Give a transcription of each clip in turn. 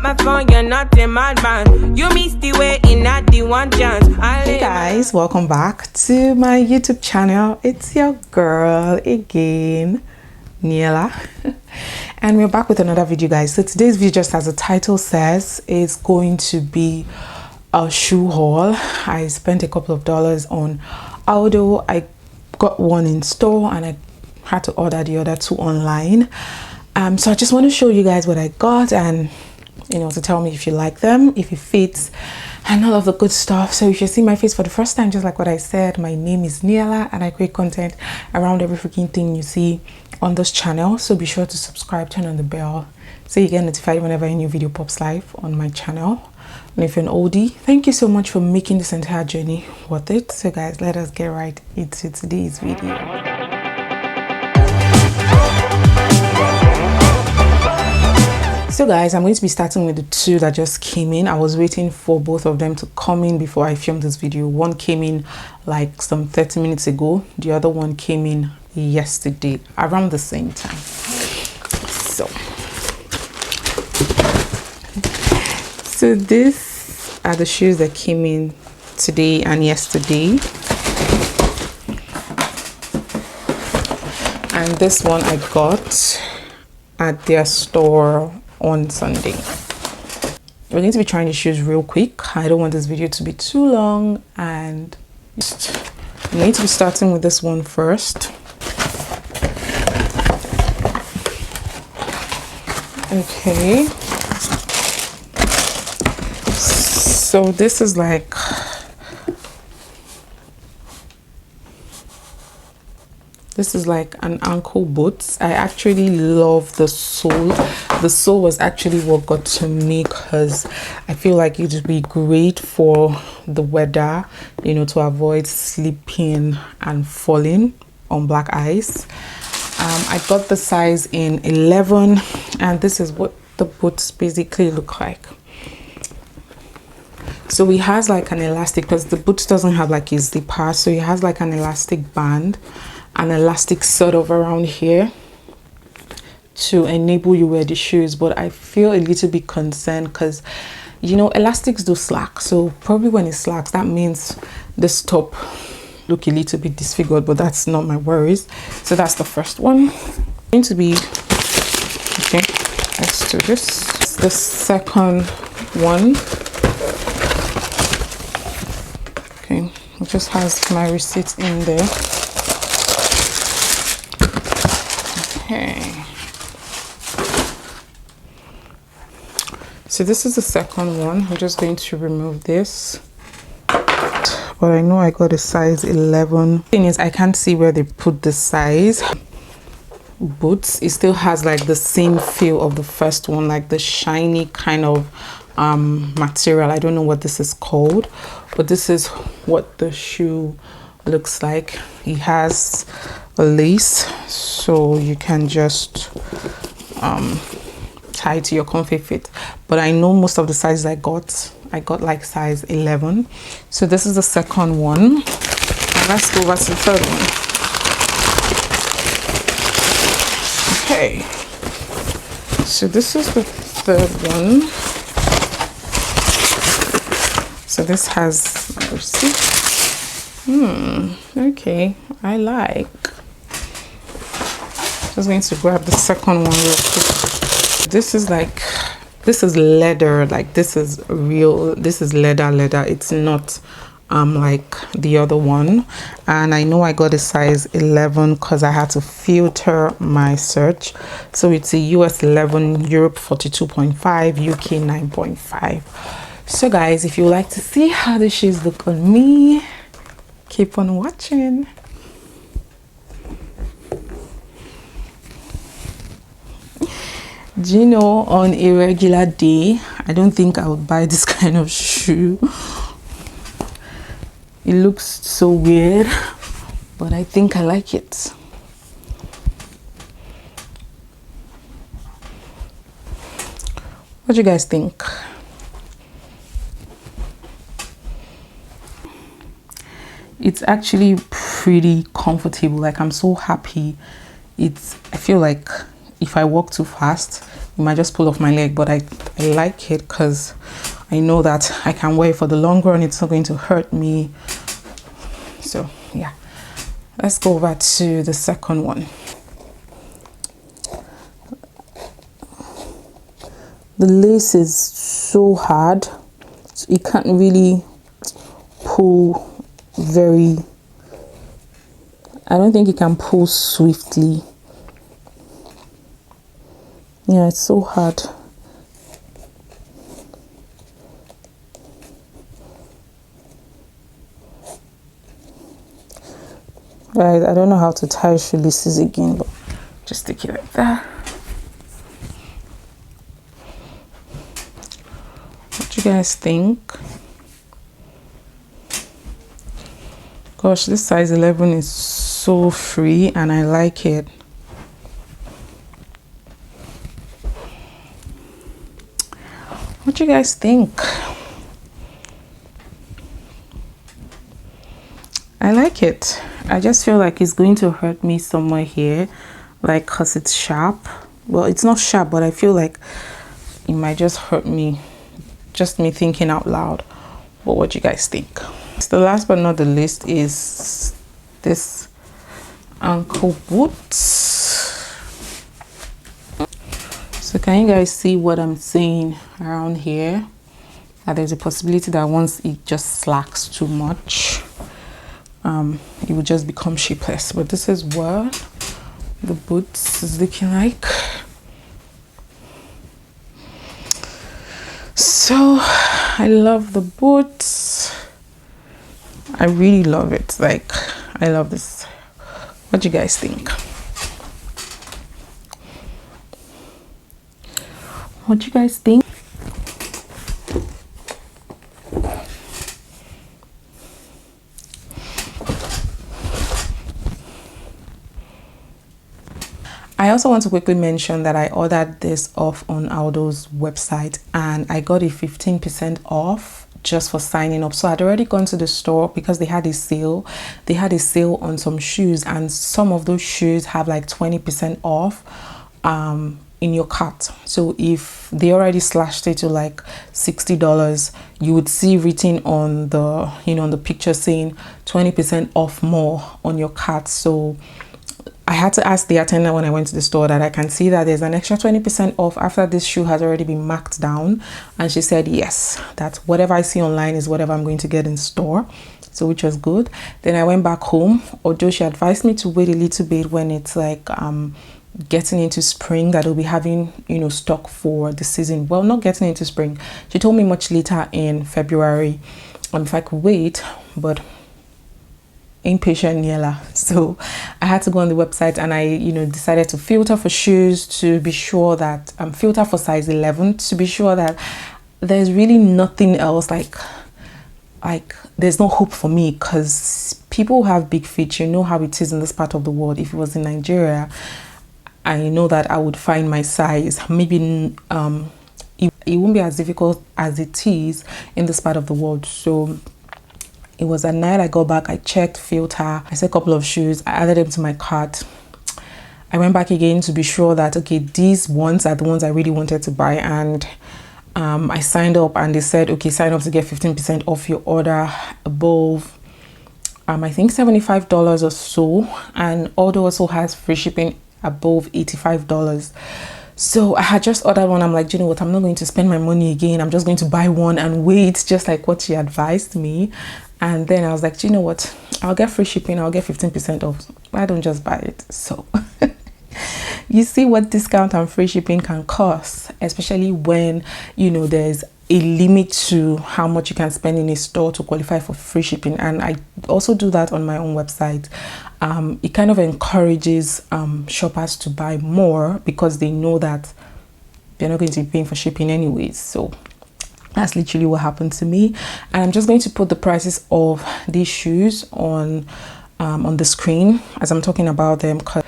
my phone, you're not a madman. You missed the way in at the one chance. Hey guys, welcome back to my YouTube channel. It's your girl again, Niella. And we're back with another video, guys. So today's video, just as the title says, is going to be a shoe haul. I spent a couple of dollars on ALDO. I got one in store and I had to order the other two online. So I just want to show you guys what I got, and to tell me if you like them, if it fits, and all of the good stuff. So if you see my face for the first time, just like what I said, my name is Niella and I create content around every freaking thing you see on this channel. So be sure to subscribe, turn on the bell so you get notified whenever a new video pops live on my channel. And if you're an oldie, thank you so much for making this entire journey worth it. So guys, let us get right into today's video. So guys, I'm going to be starting with the two that just came in. I was waiting for both of them to come in before I filmed this video. One came in like some 30 minutes ago. The other one came in yesterday around the same time. So these are the shoes that came in today and yesterday. And this one I got at their store on Sunday. We're going to be trying the shoes real quick. I don't want this video to be too long, and I'm going to be starting with this one first. Okay, so this is like an ankle boot. I actually love the sole. The sole was actually what got to me, because I feel like it would be great for the weather, to avoid slipping and falling on black ice. I got the size in 11, and this is what the boots basically look like. So it has like an elastic, because the boot doesn't have like a zipper, so it has like an elastic band, an elastic sort of around here to enable you wear the shoes. But I feel a little bit concerned because elastics do slack, so probably when it slacks, that means this top look a little bit disfigured, but that's not my worries. So that's the first one. Going to be okay. Let's do this. The second one. Okay, it just has my receipt in there. Okay, so this is the second one. I'm just going to remove this, but I know I got a size 11. Thing is, I can't see where they put the size. Boots, it still has like the same feel of the first one, like the shiny kind of material. I don't know what this is called, but this is what the shoe looks like. It has a lace, so you can just tie to your comfy fit. But I know most of the sizes I got like size 11. So this is the second one, and let's go over to the third one. Okay, so this is the third one. So this has a receipt. Okay, I like. Just going to grab the second one real quick. This is leather, like this is real, this is leather. It's not like the other one. And I know I got a size 11 because I had to filter my search. So it's a US 11, Europe 42.5, UK 9.5. So guys, if you would like to see how the shoes look on me, keep on watching. Do you know, on a regular day, I don't think I would buy this kind of shoe. It looks so weird, but I think I like it. What do you guys think? It's actually pretty comfortable. Like, I'm so happy. I feel like if I walk too fast, it might just pull off my leg, but I like it because I know that I can wear it for the long run. It's not going to hurt me. So yeah, let's go over to the second one. The lace is so hard, so you can't really pull very, I don't think you can pull swiftly. Yeah, it's so hard. Guys, I don't know how to tie shoelaces again, but just stick it like that. What do you guys think? Gosh, this size 11 is so free and I like it. What do you guys think? I like it. I just feel like it's going to hurt me somewhere here, like, cause it's sharp. Well, it's not sharp, but I feel like it might just hurt me. Just me thinking out loud. But what do you guys think? So the last but not the least is this ankle boots. So can you guys see what I'm saying around here? That there's a possibility that once it just slacks too much, it will just become shapeless. But this is what the boots is looking like. So I love the boots. I really love it. Like, I love this. What do you guys think? What do you guys think? I also want to quickly mention that I ordered this off on ALDO's website and I got a 15% off just for signing up. So I'd already gone to the store because they had a sale. They had a sale on some shoes and some of those shoes have like 20% off in your cart. So if they already slashed it to like $60, you would see written on the, you know, on the picture saying 20% off more on your cart. So I had to ask the attendant when I went to the store that I can see that there's an extra 20% off after this shoe has already been marked down. And she said, yes, that whatever I see online is whatever I'm going to get in store. So which was good. Then I went back home, although she advised me to wait a little bit when it's like getting into spring, that will be having, you know, stock for the season. Well, not getting into spring. She told me much later in February if I could wait, but impatient Niella. So I had to go on the website and I, you know, decided to filter for shoes to be sure that filter for size 11 to be sure that there's really nothing else, like there's no hope for me, because people who have big feet, you know how it is in this part of the world. If it was in Nigeria, I know that I would find my size. Maybe it won't be as difficult as it is in this part of the world. So it was at night I got back, I checked, filter, I saw a couple of shoes, I added them to my cart. I went back again to be sure that, okay, these ones are the ones I really wanted to buy. And I signed up and they said, okay, sign up to get 15% off your order above, I think $75 or so. And ALDO also has free shipping above $85. So I had just ordered one. I'm like, you know what, I'm not going to spend my money again. I'm just going to buy one and wait, just like what she advised me. And then I was like, you know what, I'll get free shipping, I'll get 15% off. I don't just buy it. So you see what discount and free shipping can cost, especially when, you know, there's a limit to how much you can spend in a store to qualify for free shipping. And I also do that on my own website. It kind of encourages shoppers to buy more because they know that they're not going to be paying for shipping anyways. So that's literally what happened to me. And I'm just going to put the prices of these shoes on the screen as I'm talking about them, because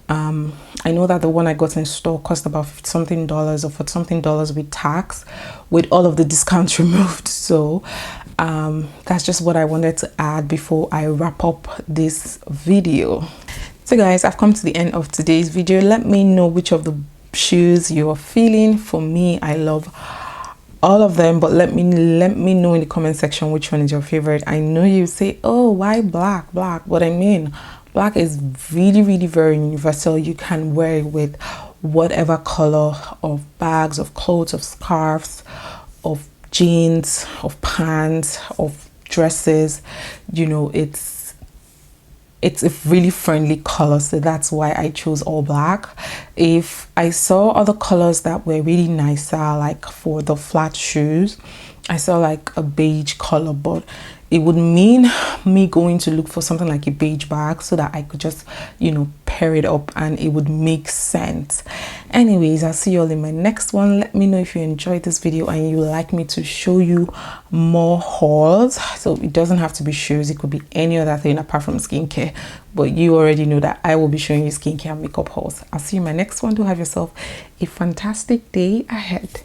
I know that the one I got in store cost about $50 something or $40 something with tax, with all of the discounts removed. So that's just what I wanted to add before I wrap up this video. So guys, I've come to the end of today's video. Let me know which of the shoes you're feeling. For me, I love all of them, but let me know in the comment section which one is your favorite. I know you say, oh, why black, but I mean, black is really very universal. You can wear it with whatever color of bags, of clothes, of scarves, of jeans, of pants, of dresses. You know, it's a really friendly color, so that's why I chose all black. If I saw other colors that were really nicer, like for the flat shoes, I saw like a beige color, but it would mean me going to look for something like a beige bag so that I could just, you know, pair it up and it would make sense. Anyways, I'll see you all in my next one. Let me know if you enjoyed this video and you would like me to show you more hauls. So it doesn't have to be shoes, it could be any other thing apart from skincare, but you already know that I will be showing you skincare and makeup hauls. I'll see you in my next one. Do have yourself a fantastic day ahead.